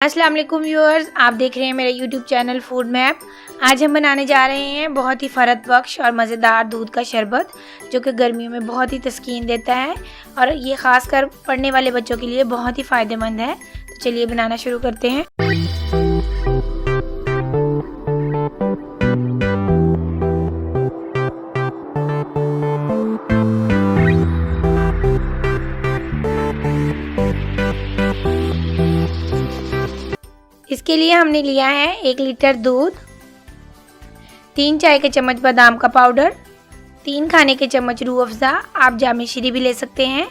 अस्सलाम वालेकुम व्यूअर्स, आप देख रहे हैं मेरा यूट्यूब चैनल फूड मैप। आज हम बनाने जा रहे हैं बहुत ही फ़रत बख्श और मज़ेदार दूध का शरबत, जो कि गर्मियों में बहुत ही तस्कीन देता है और ये ख़ासकर पढ़ने वाले बच्चों के लिए बहुत ही फ़ायदेमंद है। तो चलिए बनाना शुरू करते हैं। इसके लिए हमने लिया है 1 लीटर दूध, 3 चाय के चम्मच बादाम का पाउडर, 3 खाने के चम्मच रूह अफ़ज़ा, आप जामे शीरी भी ले सकते हैं,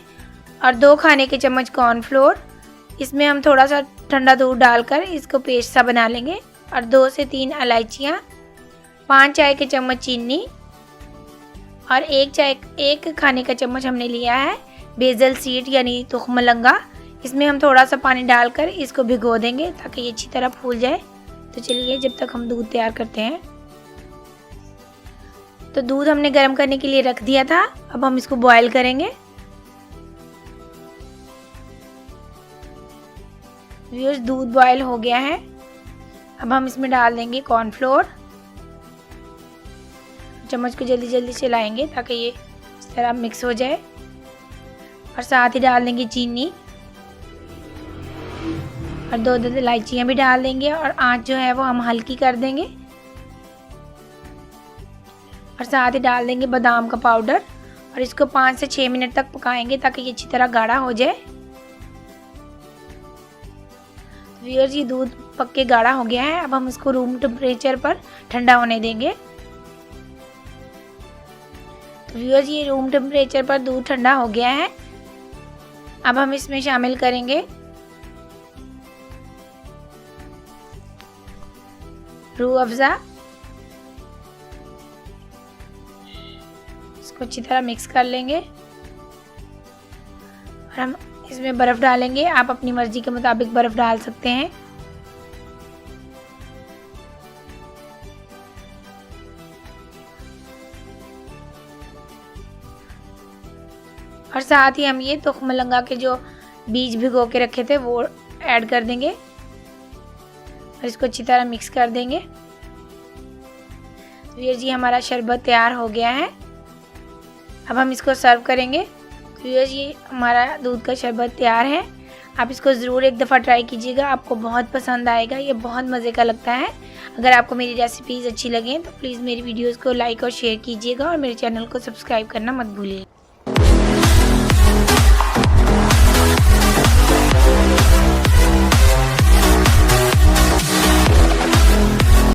और 2 खाने के चम्मच कॉर्नफ्लोर। इसमें हम थोड़ा सा ठंडा दूध डालकर इसको पेस्ट सा बना लेंगे, और 2 से 3 इलायचियाँ, 5 चाय के चम्मच चीनी, और 1 खाने का चम्मच हमने लिया है बेसल सीड यानी तुख्म लंगा। इसमें हम थोड़ा सा पानी डालकर इसको भिगो देंगे ताकि ये अच्छी तरह फूल जाए। तो चलिए जब तक हम दूध तैयार करते हैं। तो दूध हमने गर्म करने के लिए रख दिया था, अब हम इसको बॉयल करेंगे। व्यूअर्स, दूध बॉयल हो गया है। अब हम इसमें डाल देंगे कॉर्नफ्लोर। चम्मच को जल्दी जल्दी चलाएंगे ताकि ये इस तरह मिक्स हो जाए, और साथ ही डाल देंगे चीनी, और 2 इलायचियाँ भी डाल देंगे, और आंच जो है वो हम हल्की कर देंगे, और साथ ही डाल देंगे बादाम का पाउडर, और इसको 5 से 6 मिनट तक पकाएंगे ताकि ये अच्छी तरह गाढ़ा हो जाए। व्यूअर्स, ये दूध पक के गाढ़ा हो गया है। अब हम इसको रूम टेम्परेचर पर ठंडा होने देंगे। तो व्यूअर्स, ये रूम टेम्परेचर पर दूध ठंडा हो गया है। अब हम इसमें शामिल करेंगे रूह अफ़ज़ा। इसको अच्छी तरह मिक्स कर लेंगे, और हम इसमें बर्फ़ डालेंगे। आप अपनी मर्ज़ी के मुताबिक बर्फ़ डाल सकते हैं। और साथ ही हम ये तुख्म लंगा के जो बीज भिगो के रखे थे वो ऐड कर देंगे, और इसको अच्छी तरह मिक्स कर देंगे। तो ये हमारा शरबत तैयार हो गया है। अब हम इसको सर्व करेंगे। तो ये हमारा दूध का शरबत तैयार है। आप इसको ज़रूर एक दफ़ा ट्राई कीजिएगा, आपको बहुत पसंद आएगा। ये बहुत मज़े का लगता है। अगर आपको मेरी रेसिपीज़ अच्छी लगें तो प्लीज़ मेरी वीडियोज़ को लाइक और शेयर कीजिएगा, और मेरे चैनल को सब्सक्राइब करना मत भूलिए।